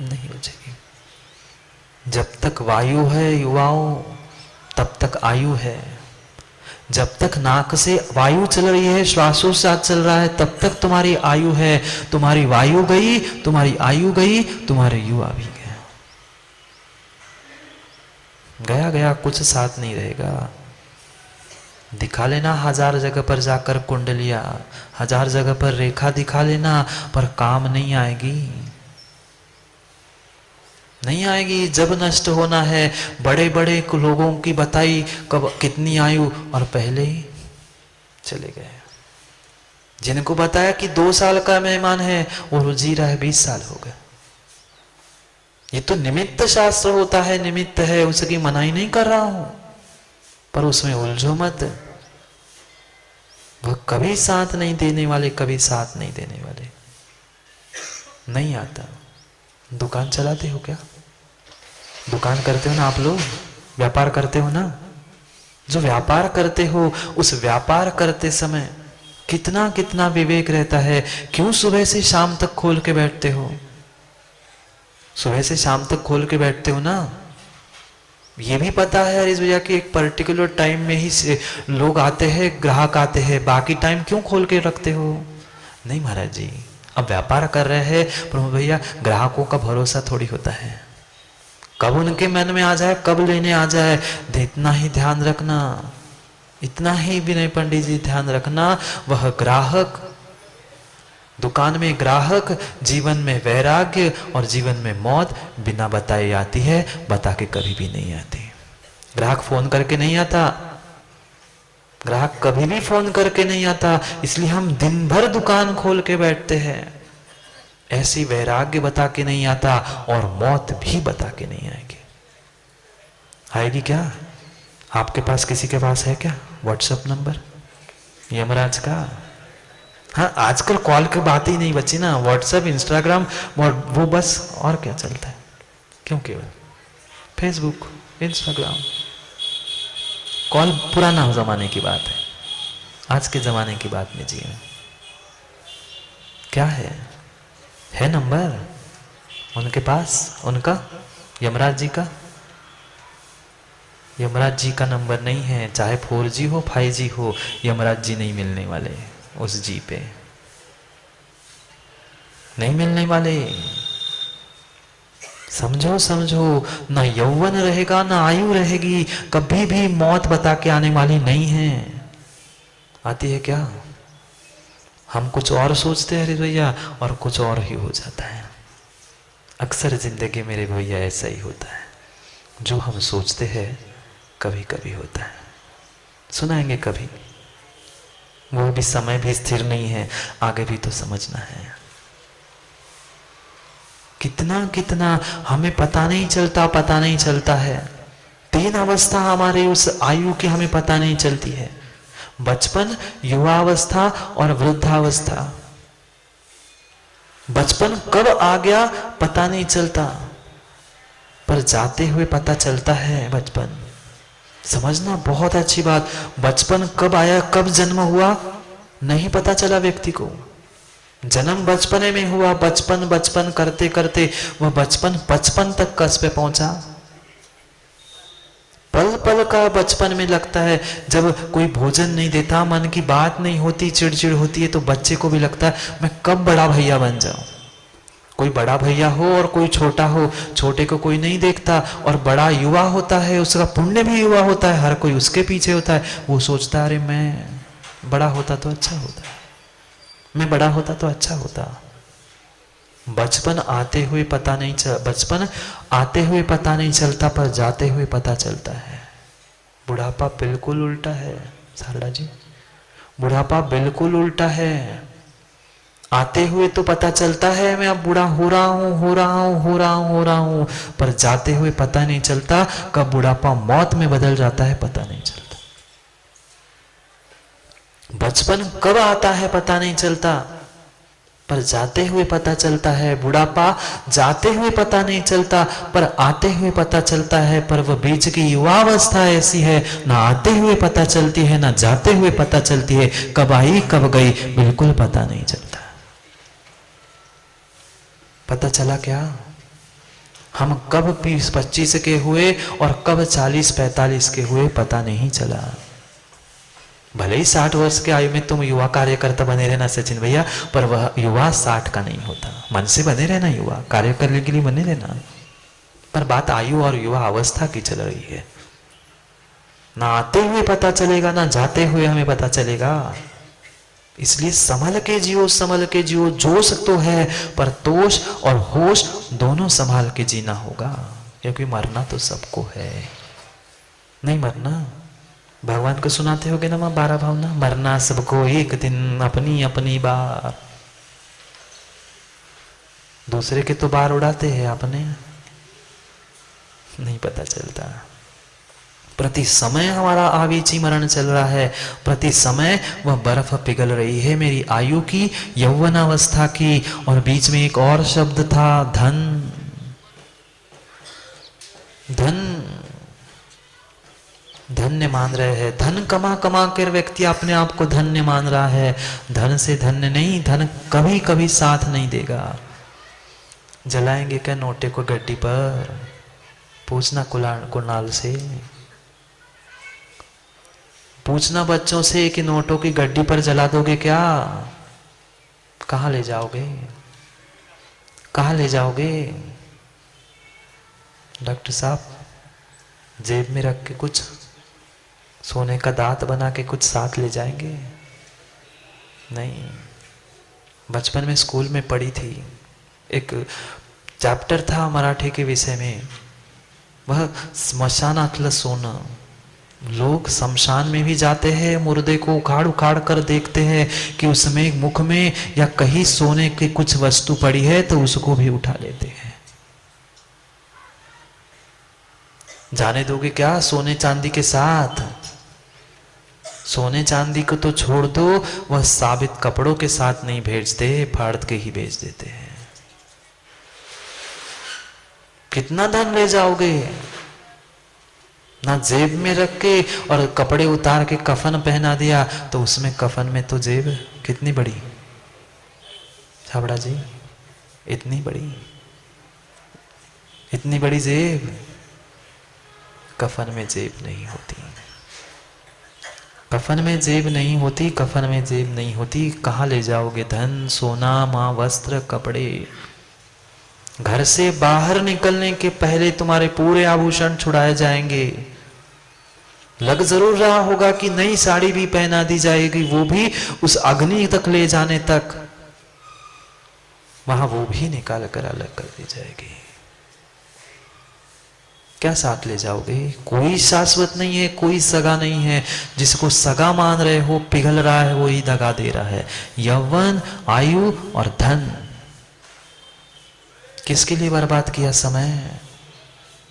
नहीं बचेगी। जब तक वायु है युवाओं तब तक आयु है। जब तक नाक से वायु चल रही है, श्वासोच्छ्वास चल रहा है, तब तक तुम्हारी आयु है। तुम्हारी वायु गई, तुम्हारी आयु गई, तुम्हारे युवा भी गया। गया गया कुछ साथ नहीं रहेगा। दिखा लेना 1000 जगह पर जाकर कुंडलियां, 1000 जगह पर रेखा दिखा लेना, पर काम नहीं आएगी, नहीं आएगी। जब नष्ट होना है, बड़े बड़े लोगों की बताई कब कितनी आयु और पहले ही चले गए। जिनको बताया कि 2 साल का मेहमान है और वो जी रहा है 20 साल हो गए। ये तो निमित्त शास्त्र होता है, निमित्त है, उसकी मनाही नहीं कर रहा हूं, पर उसमें उलझो मत। वह कभी साथ नहीं देने वाले, कभी साथ नहीं देने वाले। नहीं आता। दुकान चलाते हो क्या? दुकान करते हो ना आप लोग, व्यापार करते हो ना? जो व्यापार करते हो उस व्यापार करते समय कितना कितना विवेक रहता है। क्यों सुबह से शाम तक खोल के बैठते हो? सुबह से शाम तक खोल के बैठते हो ना, ये भी पता है हरीश भैया कि एक पर्टिकुलर टाइम में ही से लोग आते हैं, ग्राहक आते हैं, बाकी टाइम क्यों खोल के रखते हो? नहीं महाराज जी, अब व्यापार कर रहे हैं प्रभु भैया, ग्राहकों का भरोसा थोड़ी होता है, कब उनके मन में आ जाए, कब लेने आ जाए। इतना ही ध्यान रखना, इतना ही विनय पंडित जी ध्यान रखना। वह ग्राहक, दुकान में ग्राहक, जीवन में वैराग्य और जीवन में मौत बिना बताए आती है, बता के कभी भी नहीं आती। ग्राहक फोन करके नहीं आता, ग्राहक कभी भी फोन करके नहीं आता, इसलिए हम दिन भर दुकान खोल के बैठते हैं। ऐसी वैराग्य बता के नहीं आता और मौत भी बता के नहीं आएगी। आएगी क्या? आपके पास, किसी के पास है क्या व्हाट्सएप नंबर यमराज का? हाँ, आजकल कॉल की बात ही नहीं बची ना, व्हाट्सएप, इंस्टाग्राम और वो बस, और क्या चलता है? क्यों केवल फेसबुक, इंस्टाग्राम। कॉल पुराना जमाने की बात है, आज के जमाने की बात में जिए। क्या है नंबर उनके पास, उनका यमराज जी का? यमराज जी का नंबर नहीं है, चाहे 4G हो 5G हो, यमराज जी नहीं मिलने वाले उस जी पे, नहीं मिलने वाले। समझो समझो, ना यौवन रहेगा ना आयु रहेगी, कभी भी मौत बता के आने वाली नहीं है। आती है क्या? हम कुछ और सोचते हैं भैया और कुछ और ही हो जाता है। अक्सर जिंदगी मेरे भैया ऐसा ही होता है, जो हम सोचते हैं कभी कभी होता है। सुनाएंगे कभी, वो भी समय भी स्थिर नहीं है, आगे भी तो समझना है। कितना कितना हमें पता नहीं चलता है। 3 अवस्था हमारे उस आयु की हमें पता नहीं चलती है, बचपन, युवावस्था और वृद्धावस्था। बचपन कब आ गया पता नहीं चलता, पर जाते हुए पता चलता है। बचपन समझना बहुत अच्छी बात, बचपन कब आया, कब जन्म हुआ, नहीं पता चला व्यक्ति को। जन्म बचपने में हुआ, बचपन बचपन करते करते वह बचपन 55 तक कस पे पहुंचा। पल पल का बचपन में लगता है, जब कोई भोजन नहीं देता, मन की बात नहीं होती, चिड़चिड़ होती है, तो बच्चे को भी लगता है मैं कब बड़ा भैया बन जाऊं। कोई बड़ा भैया हो और कोई छोटा हो, छोटे को कोई नहीं देखता, और बड़ा युवा होता है, उसका पुण्य भी युवा होता है, हर कोई उसके पीछे होता है। वो सोचता है अरे मैं बड़ा होता तो अच्छा होता, मैं बड़ा होता तो अच्छा होता। बचपन आते हुए पता नहीं बचपन आते हुए पता नहीं चलता, पर जाते हुए पता चलता है। बुढ़ापा बिल्कुल उल्टा है शारदा जी, बुढ़ापा बिल्कुल उल्टा है। आते हुए तो पता चलता है मैं अब बूढ़ा हो रहा हूं, हो रहा हूं, हो रहा हूं, हो रहा हूं, पर जाते हुए पता नहीं चलता कब बुढ़ापा मौत में बदल जाता है, पता नहीं चलता। बचपन कब आता है पता नहीं चलता, पर जाते हुए पता चलता है। बुढ़ापा जाते हुए पता नहीं चलता, पर आते हुए पता चलता है। पर वह बीच की युवावस्था ऐसी है, ना आते हुए पता चलती है, ना जाते हुए पता चलती है। कब आई कब गई बिल्कुल पता नहीं चलता। पता चला क्या, हम कब 20-25 के हुए और कब 40-45 के हुए पता नहीं चला। भले ही 60 वर्ष के आयु में तुम युवा कार्यकर्ता बने रहना सचिन भैया, पर वह युवा 60 का नहीं होता। मन से बने रहना युवा, कार्य करने के लिए बने रहना, पर बात आयु और युवा अवस्था की चल रही है। ना आते हुए पता चलेगा, ना जाते हुए हमें पता चलेगा। इसलिए संभल के जियो, संभल के जियो। जोश तो है, पर तोष और होश दोनों संभाल के जीना होगा, क्योंकि मरना तो सबको है। नहीं मरना, भगवान को सुनाते होगे ना 12 भावना, मरना सबको एक दिन अपनी अपनी बार। दूसरे के तो बार उड़ाते हैं, अपने नहीं पता चलता। प्रति समय हमारा आवीची मरण चल रहा है, प्रति समय वह बर्फ पिघल रही है मेरी आयु की, यौवनावस्था की। और बीच में एक और शब्द था, धन। धन धन्य मान रहे हैं। धन कमा कमा कर व्यक्ति अपने आप को धन्य मान रहा है। धन से धन्य नहीं, धन कभी कभी साथ नहीं देगा। जलाएंगे क्या नोटे को गड्डी पर, पूछना कुणाल से, पूछना बच्चों से कि नोटों की गड्डी पर जला दोगे क्या? कहां ले जाओगे, कहां ले जाओगे? डॉक्टर साहब जेब में रख के कुछ सोने का दांत बना के कुछ साथ ले जाएंगे? नहीं। बचपन में स्कूल में पढ़ी थी, एक चैप्टर था मराठी के विषय में, वह स्मशानातलं सोनं। लोग शमशान में भी जाते हैं, मुर्दे को उखाड़ उखाड़ कर देखते हैं कि उसमें मुख में या कहीं सोने की कुछ वस्तु पड़ी है, तो उसको भी उठा लेते हैं। जाने दोगे क्या सोने चांदी के साथ? सोने चांदी को तो छोड़ दो, वह साबित कपड़ों के साथ नहीं भेजते, फाड़ के ही भेज देते हैं। कितना धन ले जाओगे? ना जेब में रख के और कपड़े उतार के कफन पहना दिया, तो उसमें कफन में तो जेब कितनी बड़ी छाबड़ा जी, इतनी बड़ी जेब। कफन में जेब नहीं होती, कफन में जेब नहीं होती, कफन में जेब नहीं होती। कहाँ ले जाओगे धन, सोना, माँ, वस्त्र, कपड़े? घर से बाहर निकलने के पहले तुम्हारे पूरे आभूषण छुड़ाए जाएंगे। लग जरूर रहा होगा कि नई साड़ी भी पहना दी जाएगी, वो भी उस अग्नि तक ले जाने तक, वहां वो भी निकाल कर अलग कर दी जाएगी। क्या साथ ले जाओगे? कोई शाश्वत नहीं है, कोई सगा नहीं है। जिसको सगा मान रहे हो पिघल रहा है, वो ही दगा दे रहा है। यौवन, आयु और धन, किसके लिए बर्बाद किया समय?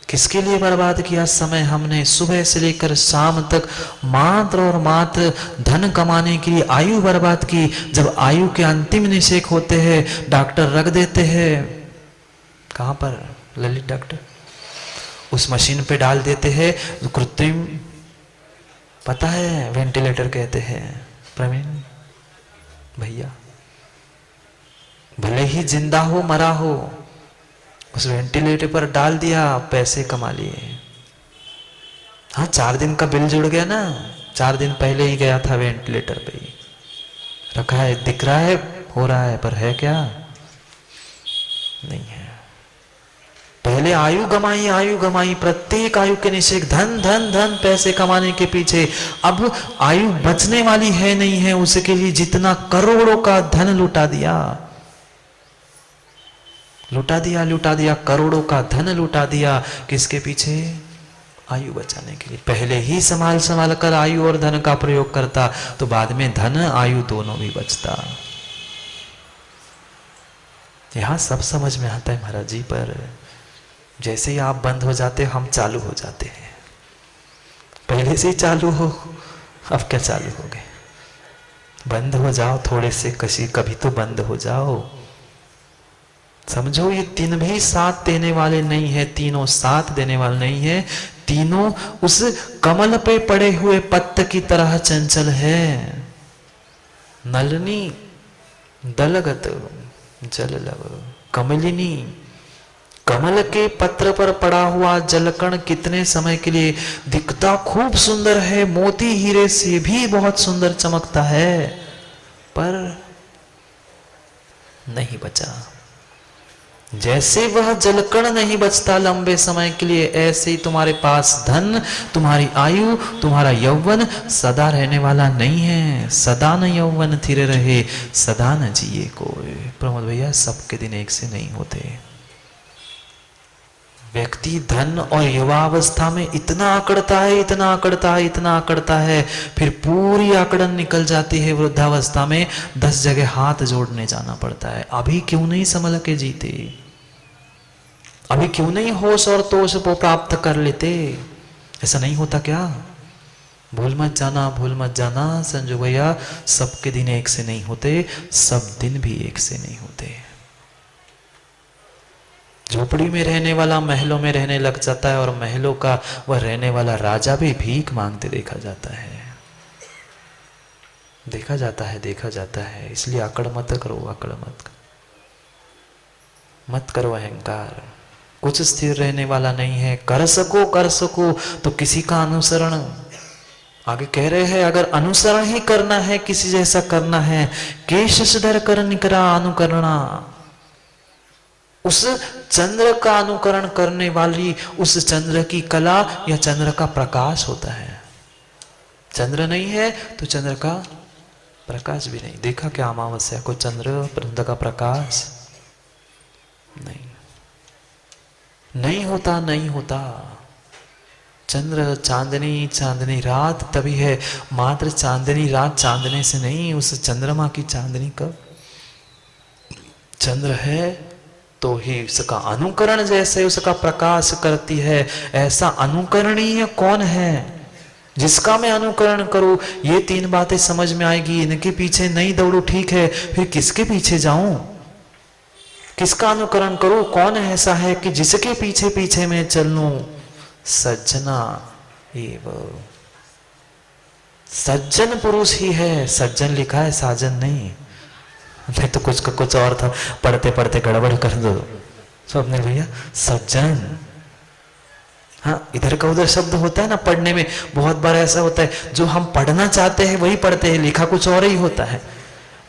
किसके लिए बर्बाद किया समय हमने? सुबह से लेकर शाम तक मात्र और मात्र धन कमाने के लिए आयु बर्बाद की। जब आयु के अंतिम निषेक होते हैं, डॉक्टर रख देते हैं कहां पर? ललित डॉक्टर उस मशीन पे डाल देते हैं, कृत्रिम, पता है वेंटिलेटर कहते हैं प्रवीण भैया। भले ही जिंदा हो मरा हो, उस वेंटिलेटर पर डाल दिया, पैसे कमा लिए। हाँ, 4 दिन का बिल जुड़ गया ना, 4 दिन पहले ही गया था वेंटिलेटर पे ही रखा है, दिख रहा है, हो रहा है, पर है क्या? नहीं है। पहले आयु गमाई, प्रत्येक आयु के नीचे धन धन धन पैसे कमाने के पीछे। अब आयु बचने वाली है नहीं है, उसके लिए जितना करोड़ों का धन लुटा दिया, करोड़ों का धन लुटा दिया। किसके पीछे? आयु बचाने के लिए। पहले ही संभाल कर आयु और धन का प्रयोग करता तो बाद में धन आयु दोनों भी बचता। यहां सब समझ में आता है महाराज जी, पर जैसे ही आप बंद हो जाते हम चालू हो जाते हैं। पहले से ही चालू हो, अब क्या चालू हो गए? बंद हो जाओ थोड़े से, कभी तो बंद हो जाओ। समझो, ये तीन भी साथ देने वाले नहीं है, तीनों साथ देने वाले नहीं है। तीनों उस कमल पे पड़े हुए पत्त की तरह चंचल है। नलिनी दलगत जललव कमलिनी, कमल के पत्र पर पड़ा हुआ जलकण कितने समय के लिए दिखता खूब सुंदर है, मोती हीरे से भी बहुत सुंदर चमकता है, पर नहीं बचा। जैसे वह जलकण नहीं बचता लंबे समय के लिए, ऐसे ही तुम्हारे पास धन, तुम्हारी आयु, तुम्हारा यौवन सदा रहने वाला नहीं है। सदा न यौवन थिर रहे, सदा न जिए कोई। प्रमोद भैया, सबके दिन एक से नहीं होते। व्यक्ति धन और युवावस्था में इतना आकड़ता है, फिर पूरी आकड़न निकल जाती है। वृद्धावस्था में 10 जगह हाथ जोड़ने जाना पड़ता है। अभी क्यों नहीं संभल के जीते? अभी क्यों नहीं होश और तोष को प्राप्त कर लेते? ऐसा नहीं होता क्या? भूल मत जाना संजू भैया, सबके दिन एक से नहीं होते, सब दिन भी एक से नहीं होते। झोपड़ी में रहने वाला महलों में रहने लग जाता है, और महलों का वह रहने वाला राजा भी भीख मांगते देखा जाता है। इसलिए अकड़ मत करो अहंकार। कुछ स्थिर रहने वाला नहीं है। कर सको तो किसी का अनुसरण, आगे कह रहे हैं, अगर अनुसरण ही करना है, किसी जैसा करना है, केश सुधर कर निकरा अनुकरणा, उस चंद्र का अनुकरण करने वाली उस चंद्र की कला या चंद्र का प्रकाश होता है। चंद्र नहीं है तो चंद्र का प्रकाश भी नहीं। देखा क्या अमावस्या को चंद्र का प्रकाश नहीं होता। चंद्र चांदनी रात तभी है, मात्र चांदनी रात चांदने से नहीं। उस चंद्रमा की चांदनी कब चंद्र है तो ही उसका अनुकरण, जैसे उसका प्रकाश करती है, ऐसा अनुकरणीय कौन है जिसका मैं अनुकरण करूं? ये 3 बातें समझ में आएगी। इनके पीछे नहीं दौड़ू, ठीक है, फिर किसके पीछे जाऊं? किसका अनुकरण करूं? कौन ऐसा है कि जिसके पीछे पीछे मैं चलूं? सज्जना एवं सज्जन पुरुष ही है। सज्जन लिखा है, साजन नहीं तो कुछ का कुछ और था, पढ़ते गड़बड़ कर दो स्वप्निल भैया। सज्जन, हाँ, इधर का उधर शब्द होता है ना पढ़ने में। बहुत बार ऐसा होता है, जो हम पढ़ना चाहते हैं वही पढ़ते हैं, लिखा कुछ और ही होता है।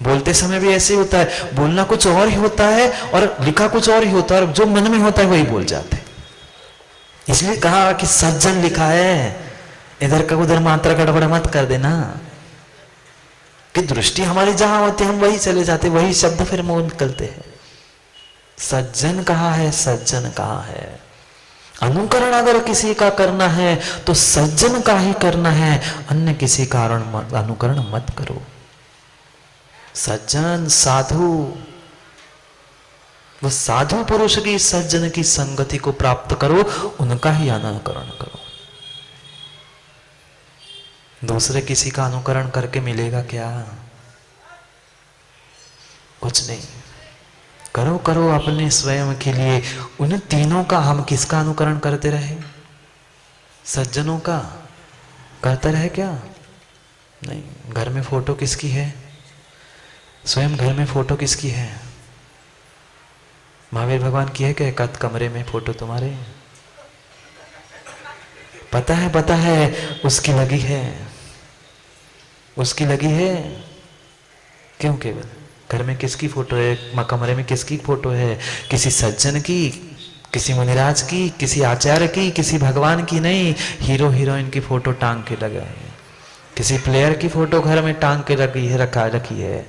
बोलते समय भी ऐसे ही होता है, बोलना कुछ और ही होता है और लिखा कुछ और ही होता है, और जो मन में होता है वही बोल जाते हैं। इसलिए कहा कि सज्जन लिखा है, इधर का उधर मात्रा गड़बड़ मत कर देना, कि दृष्टि हमारी जहां होती है हम वही चले जाते, वही शब्द फिर मुंह निकलते हैं। सज्जन कहाँ है? अनुकरण अगर किसी का करना है तो सज्जन का ही करना है, अन्य किसी कारण अनुकरण मत करो। सज्जन साधु, वह साधु पुरुष की, सज्जन की संगति को प्राप्त करो, उनका ही अनुकरण करो। दूसरे किसी का अनुकरण करके मिलेगा क्या? कुछ नहीं। करो अपने स्वयं के लिए। उन तीनों का हम किसका अनुकरण करते रहे? सज्जनों का करते रहे क्या? नहीं। घर में फोटो किसकी है? स्वयं घर में फोटो किसकी है? महावीर भगवान की है क्या एकाध कमरे में फोटो तुम्हारे? पता है उसकी लगी है, उसकी लगी है। क्यों? केवल घर में किसकी फोटो है, कमरे में किसकी फोटो है? किसी सज्जन की, किसी मुनिराज की, किसी आचार्य की, किसी भगवान की नहीं। हीरो हीरोइन की फोटो टांग के लगा है, किसी प्लेयर की फोटो घर में टांग के रखी है,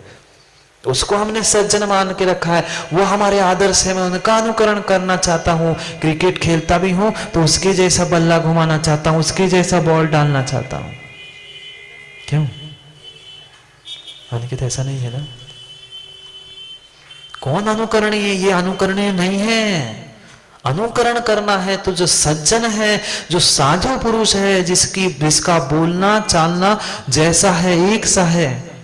उसको हमने सज्जन मान के रखा है। वो हमारे आदर्श है, मैं उनका अनुकरण करना चाहता हूँ। क्रिकेट खेलता भी हूँ तो उसके जैसा बल्ला घुमाना चाहता हूँ, उसके जैसा बॉल डालना चाहता हूँ। क्यों? अनिकेत ऐसा नहीं है ना? कौन अनुकरणीय है? ये अनुकरणीय नहीं है। अनुकरण करना है तो जो सज्जन है, जो साधु पुरुष है, जिसका बोलना चालना जैसा है, एक सा है,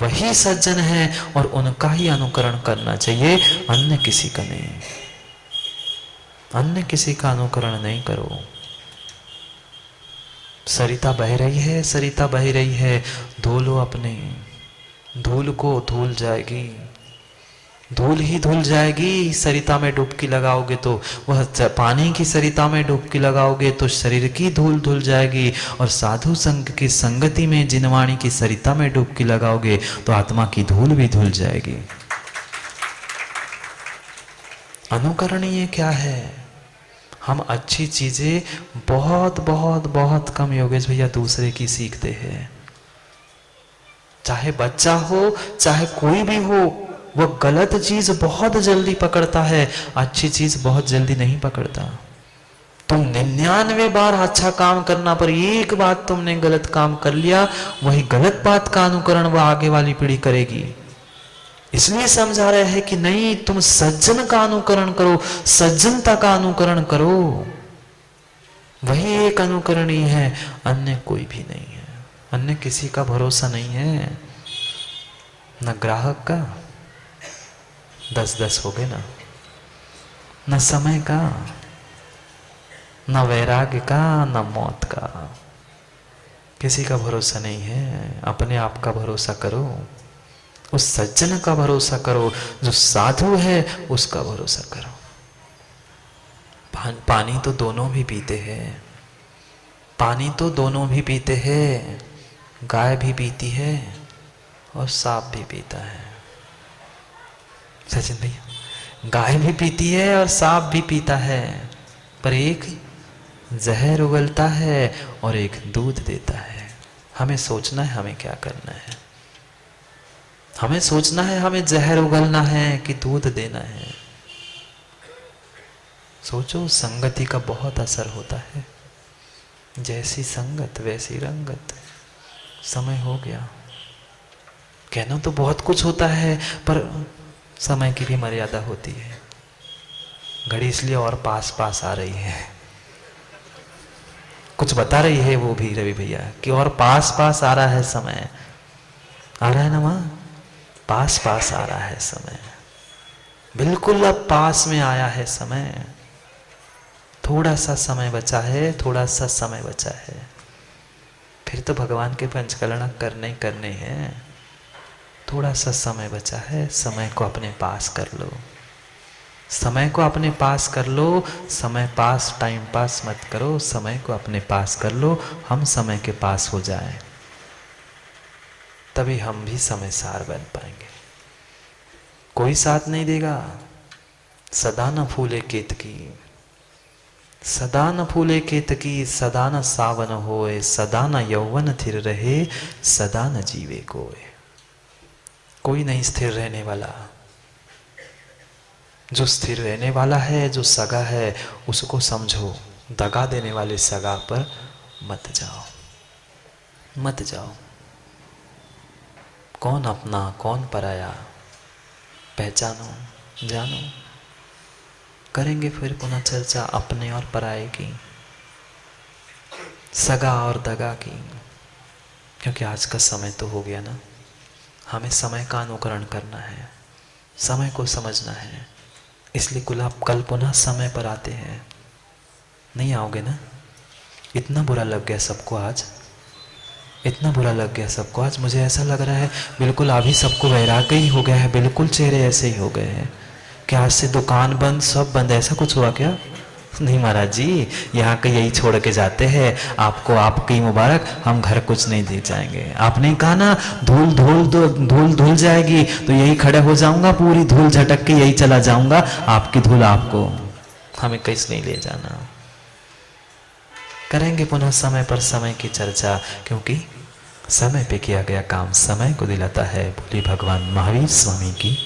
वही सज्जन है और उनका ही अनुकरण करना चाहिए, अन्य किसी का नहीं। अन्य किसी का अनुकरण नहीं करो। सरिता बह रही है, सरिता बह रही है, धो लो अपने। धूल को धूल जाएगी, धूल ही धुल जाएगी। सरिता में डुबकी लगाओगे तो वह पानी की सरिता में डुबकी लगाओगे तो शरीर की धूल धुल जाएगी, और साधु संग की संगति में जिनवाणी की सरिता में डुबकी लगाओगे तो आत्मा की धूल भी धुल जाएगी। अनुकरणीय क्या है? हम अच्छी चीजें बहुत बहुत बहुत कम योगेश भैया दूसरे की सीखते हैं। चाहे बच्चा हो चाहे कोई भी हो, वह गलत चीज बहुत जल्दी पकड़ता है, अच्छी चीज बहुत जल्दी नहीं पकड़ता। तुम 99 बार अच्छा काम करना पर एक बात तुमने गलत काम कर लिया, वही गलत बात का अनुकरण वह आगे वाली पीढ़ी करेगी। इसलिए समझा रहे हैं कि नहीं, तुम सज्जन का अनुकरण करो, सज्जनता का अनुकरण करो, वही एक अनुकरणीय है, अन्य कोई भी नहीं है। अन्य किसी का भरोसा नहीं है, न ग्राहक का, 10-10 हो गए ना, न समय का, न वैराग्य का, न मौत का। किसी का भरोसा नहीं है। अपने आप का भरोसा करो, उस सज्जन का भरोसा करो, जो साधु है उसका भरोसा करो। पानी तो दोनों भी पीते हैं, पानी तो दोनों भी पीते हैं। गाय भी पीती है और सांप भी पीता है। सचिन भैया, गाय भी पीती है और सांप भी पीता है, पर एक जहर उगलता है और एक दूध देता है। हमें सोचना है हमें क्या करना है। हमें सोचना है हमें जहर उगलना है कि दूध देना है। सोचो, संगति का बहुत असर होता है। जैसी संगत वैसी रंगत। समय हो गया। कहना तो बहुत कुछ होता है, पर समय की भी मर्यादा होती है। घड़ी इसलिए और पास पास आ रही है, कुछ बता रही है वो भी रवि भैया कि और पास पास आ रहा है समय। आ रहा है ना मां? पास पास आ रहा है समय, बिल्कुल अब पास में आया है समय। थोड़ा सा समय बचा है, थोड़ा सा समय बचा है, फिर तो भगवान के पंचकर्ण करने हैं। थोड़ा सा समय बचा है, समय को अपने पास कर लो, समय को अपने पास कर लो। समय पास टाइम पास मत करो, समय को अपने पास कर लो। हम समय के पास हो जाएं, तभी हम भी समय सार बन पाएंगे। कोई साथ नहीं देगा। सदा न फूले केतकी, सदा न फूले केतकी, सदा न सावन होए, सदा न यौवन थिर रहे, सदा न जीवे कोय। कोई नहीं स्थिर रहने वाला। जो स्थिर रहने वाला है, जो सगा है, उसको समझो। दगा देने वाले सगा पर मत जाओ, मत जाओ। कौन अपना कौन पराया, पहचानो, जानो। करेंगे फिर पुनः चर्चा अपने और पराये की, सगा और दगा की, क्योंकि आज का समय तो हो गया ना। हमें समय का अनुकरण करना है, समय को समझना है। इसलिए गुलाब कल पुनः समय पर आते हैं। नहीं आओगे ना? इतना बुरा लग गया सबको आज, इतना बुरा लग गया सबको आज। मुझे ऐसा लग रहा है बिल्कुल अभी सबको वैराग्य ही हो गया है, बिल्कुल चेहरे ऐसे ही हो गए हैं। क्या आज से दुकान बंद, सब बंद, ऐसा कुछ हुआ क्या? नहीं महाराज जी, यहाँ का यही छोड़ के जाते हैं आपको, आपकी मुबारक, हम घर कुछ नहीं दे जाएंगे। आपने कहा ना धूल धूल धूल धूल जाएगी तो यही खड़े हो जाऊंगा, पूरी धूल झटक के यही चला जाऊंगा, आपकी धूल आपको, हमें कहीं नहीं ले जाना। करेंगे पुनः समय पर समय की चर्चा, क्योंकि समय पे किया गया काम समय को दिलाता है। बोली भगवान महावीर स्वामी की